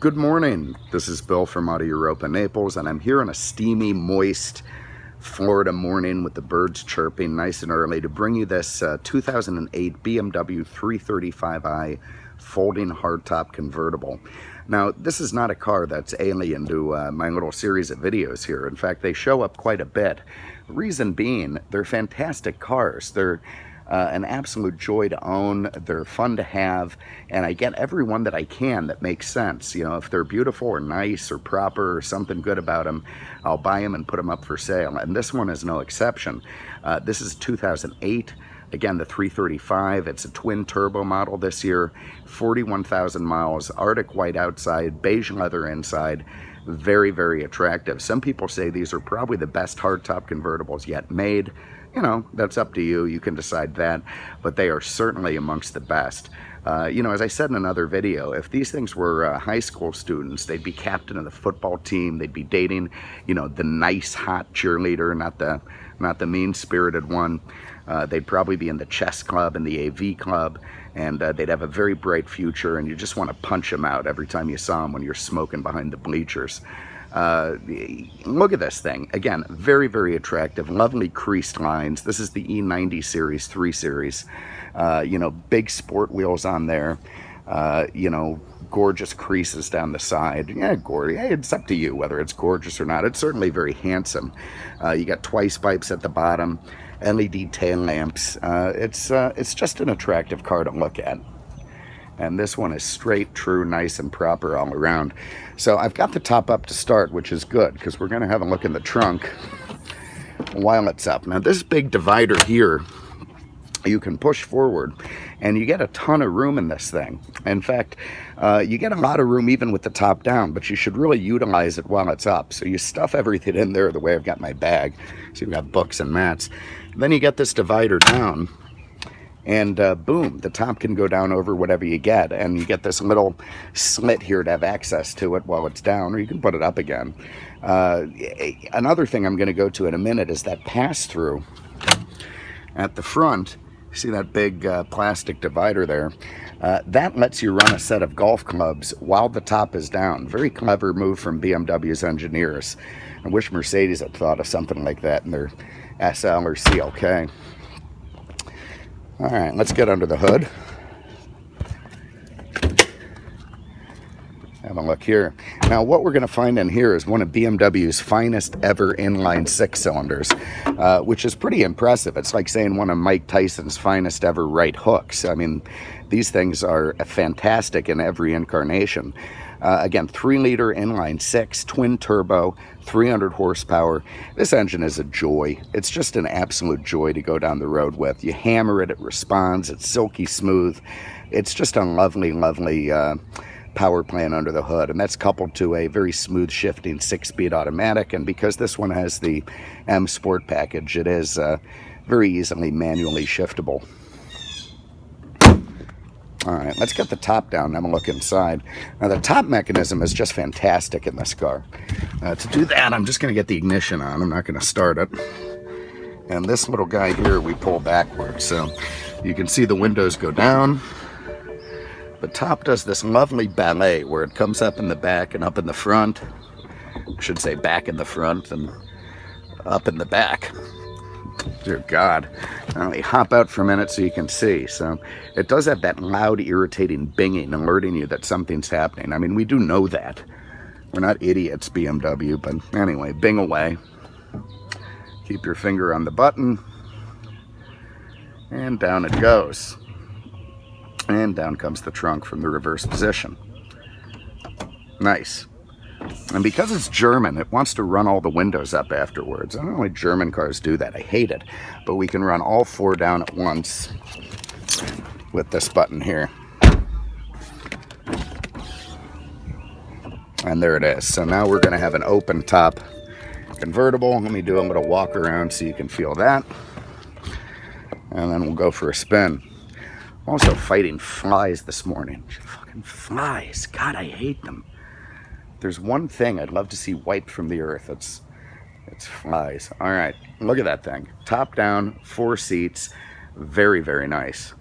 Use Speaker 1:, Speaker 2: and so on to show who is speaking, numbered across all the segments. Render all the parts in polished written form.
Speaker 1: Good morning. This is Bill from Europa, Naples, and I'm here on a steamy, moist Florida morning with the birds chirping nice and early to bring you this 2008 BMW 335i folding hardtop convertible. Now, this is not a car that's alien to my little series of videos here. In fact, they show up quite a bit. Reason being, they're fantastic cars. They're an absolute joy to own. They're fun to have, and I get every one that I can that makes sense. You know, if they're beautiful or nice or proper or something good about them, I'll buy them and put them up for sale, and this one is no exception. This is 2008. Again, the 335, it's a twin turbo model this year, 41,000 miles, Arctic white outside, beige leather inside, very, very attractive. Some people say these are probably the best hardtop convertibles yet made. You know, that's up to you. You can decide that, but they are certainly amongst the best. You know, as I said in another video, if these things were high school students, they'd be captain of the football team. They'd be dating, you know, the nice, hot cheerleader, not the mean-spirited one. They'd probably be in the chess club and the AV club, and they'd have a very bright future, and you just want to punch them out every time you saw them when you're smoking behind the bleachers. Look at this thing. Again, very, very attractive, lovely creased lines. This is the E90 Series 3 Series. You know, big sport wheels on there. You know, gorgeous creases down the side. Yeah, gorgeous. It's up to you whether it's gorgeous or not. It's certainly very handsome. You got twice pipes at the bottom, LED tail lamps. It's just an attractive car to look at. And this one is straight, true, nice, and proper all around. So I've got the top up to start, which is good, because we're going to have a look in the trunk while it's up. Now, this big divider here, you can push forward, and you get a ton of room in this thing. In fact, you get a lot of room even with the top down, but you should really utilize it while it's up. So you stuff everything in there the way I've got my bag. So you've got books and mats. Then you get this divider down, and boom, the top can go down over whatever you get, and you get this little slit here to have access to it while it's down, or you can put it up again. Another thing I'm going to go to in a minute is that pass-through at the front. See that big plastic divider there? That lets you run a set of golf clubs while the top is down. Very clever move from BMW's engineers. I wish Mercedes had thought of something like that in their SL or CLK. All right, let's get under the hood. Have a look here. Now, what we're going to find in here is one of BMW's finest ever inline six-cylinders, which is pretty impressive. It's like saying one of Mike Tyson's finest ever right hooks. I mean, these things are fantastic in every incarnation. Again, 3-liter inline six, twin turbo, 300 horsepower. This engine is a joy. It's just an absolute joy to go down the road with. You hammer it, it responds, it's silky smooth. It's just a lovely, lovely power plant under the hood, and that's coupled to a very smooth shifting 6-speed automatic. And because this one has the M Sport package, it is very easily manually shiftable. All right, let's get the top down and have a look inside. Now, the top mechanism is just fantastic in this car. To do that, I'm just going to get the ignition on. I'm not going to start it. And this little guy here, we pull backwards. So you can see the windows go down. The top does this lovely ballet where it comes up in the back and up in the front. I should say back in the front and up in the back. Dear God. Now let me hop out for a minute so you can see. So it does have that loud, irritating binging, alerting you that something's happening. I mean, we do know that. We're not idiots, BMW, but anyway, bing away. Keep your finger on the button. And down it goes. And down comes the trunk from the reverse position. Nice. And because it's German, it wants to run all the windows up afterwards. I don't know why German cars do that. I hate it. But we can run all 4 down at once with this button here. And there it is. So now we're going to have an open top convertible. Let me do a little walk around so you can feel that. And then we'll go for a spin. Also fighting flies this morning. Fucking flies. God, I hate them. There's one thing I'd love to see wiped from the earth. It's flies. All right, look at that thing. Top down, 4 seats. Very, very nice.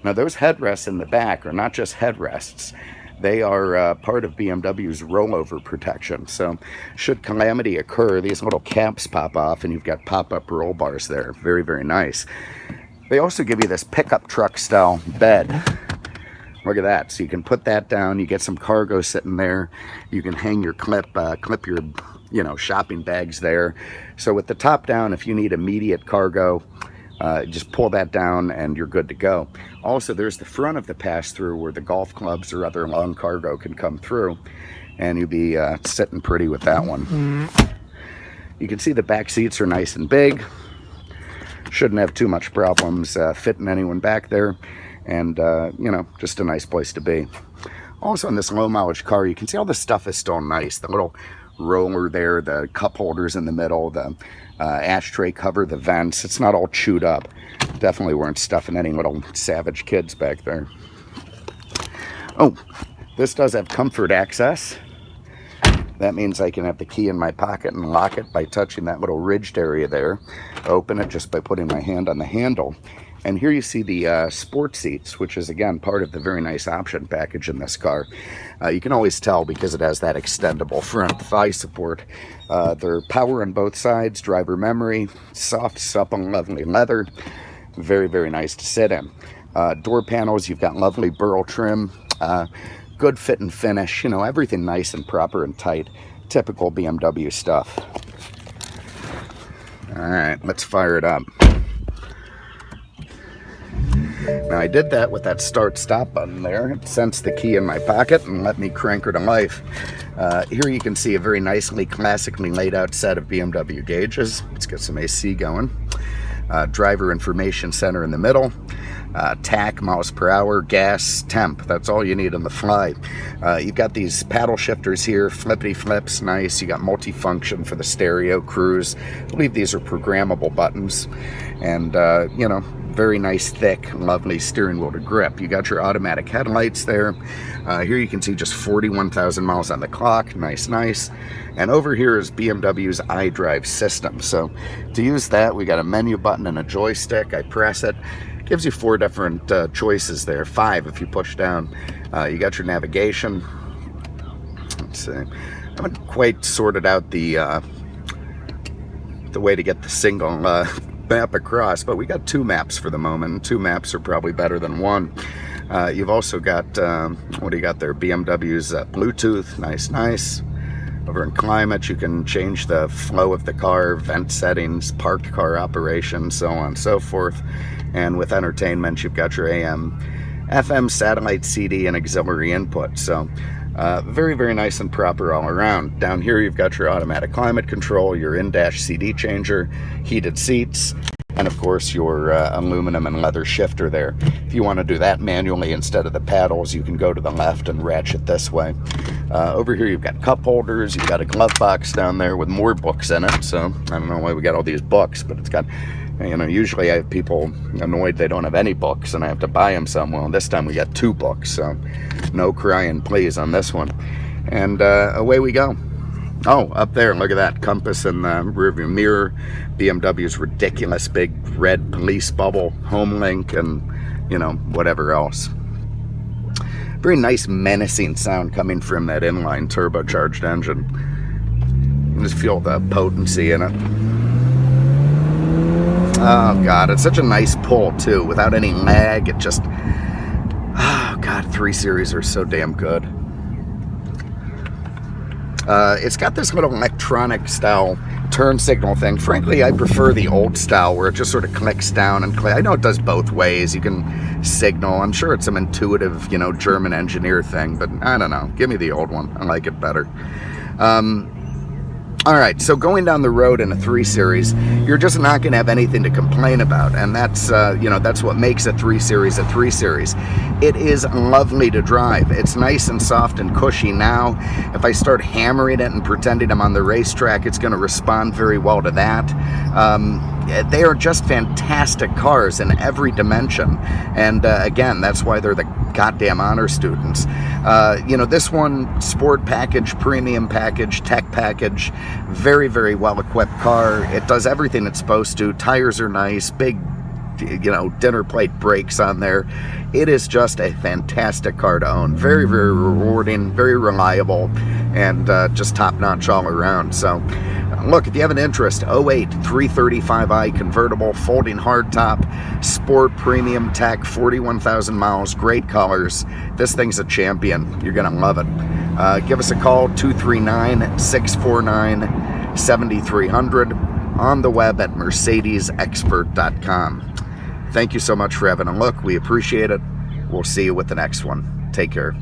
Speaker 1: Now those headrests in the back are not just headrests. They are part of BMW's rollover protection. So should calamity occur, these little caps pop off and you've got pop-up roll bars there. Very, very nice. They also give you this pickup truck style bed. Look at that. So you can put that down. You get some cargo sitting there. You can hang your clip your, shopping bags there. So with the top down, if you need immediate cargo, just pull that down and you're good to go. Also, there's the front of the pass-through where the golf clubs or other long cargo can come through, and you'll be sitting pretty with that one. You can see the back seats are nice and big. Shouldn't have too much problems fitting anyone back there, and just a nice place to be. Also, in this low mileage car, you can see all the stuff is still nice. The little roller there, the cup holders in the middle, the ashtray cover, the vents. It's not all chewed up. Definitely weren't stuffing any little savage kids back there. Oh, this does have comfort access. That means I can have the key in my pocket and lock it by touching that little ridged area there. Open it just by putting my hand on the handle. And here you see the sport seats, which is, again, part of the very nice option package in this car. You can always tell because it has that extendable front thigh support. They're power on both sides, driver memory, soft, supple, lovely leather. Very, very nice to sit in. Door panels, you've got lovely burl trim. Good fit and finish, everything nice and proper and tight. Typical BMW stuff. All right, let's fire it up. Now I did that with that start-stop button there. It sensed the key in my pocket and let me crank her to life. Here you can see a very nicely, classically laid out set of BMW gauges. Let's get some AC going. Driver information center in the middle. TAC, miles per hour, gas, temp. That's all you need on the fly. You've got these paddle shifters here, flippity flips, nice. You got multifunction for the stereo, cruise. I believe these are programmable buttons. And, very nice, thick, lovely steering wheel to grip. You got your automatic headlights there. Here you can see just 41,000 miles on the clock. Nice, nice. And over here is BMW's iDrive system. So to use that, we got a menu button and a joystick. I press it. Gives you 4 different choices there. 5 if you push down. You got your navigation. Let's see. I haven't quite sorted out the way to get the single map across, but we got 2 maps for the moment. 2 maps are probably better than 1. You've also got, what do you got there? BMW's Bluetooth, nice. Over in climate, you can change the flow of the car, vent settings, parked car operation, so on and so forth. And with entertainment, you've got your AM, FM, satellite, CD, and auxiliary input. So very, very nice and proper all around. Down here, you've got your automatic climate control, your in-dash CD changer, heated seats, and of course your aluminum and leather shifter there. If you want to do that manually instead of the paddles, you can go to the left and ratchet this way. Over here you've got cup holders, you've got a glove box down there with more books in it. So I don't know why we got all these books, but it's got, usually I have people annoyed they don't have any books and I have to buy them some. Well, this time we got 2 books, so no crying please on this one. And away we go. Oh, up there, look at that compass in the rearview mirror. BMW's ridiculous big red police bubble, home link, and whatever else. Very nice menacing sound coming from that inline turbocharged engine. You just feel the potency in it. Oh God, it's such a nice pull too, without any lag. It just, oh God, 3 Series are so damn good. It's got this little electronic style turn signal thing. Frankly, I prefer the old style where it just sort of clicks down and I know it does both ways. You can signal. I'm sure it's some intuitive, German engineer thing, but I don't know. Give me the old one. I like it better. All right, so going down the road in a 3 Series, you're just not going to have anything to complain about, and that's that's what makes a 3 Series a 3 Series. It is lovely to drive. It's nice and soft and cushy now. If I start hammering it and pretending I'm on the racetrack, it's going to respond very well to that. They are just fantastic cars in every dimension, and again, that's why they're the goddamn honor students. This one, sport package, premium package, tech package, very, very well equipped car. It does everything it's supposed to. Tires are nice, big you know, dinner plate brakes on there. It is just a fantastic car to own. Very, very rewarding, very reliable, and just top-notch all around. So look, if you have an interest, 08 335i convertible, folding hardtop, sport premium tech, 41,000 miles, great colors. This thing's a champion. You're gonna love it. Give us a call, 239-649-7300, on the web at mercedesexpert.com. Thank you so much for having a look. We appreciate it. We'll see you with the next one. Take care.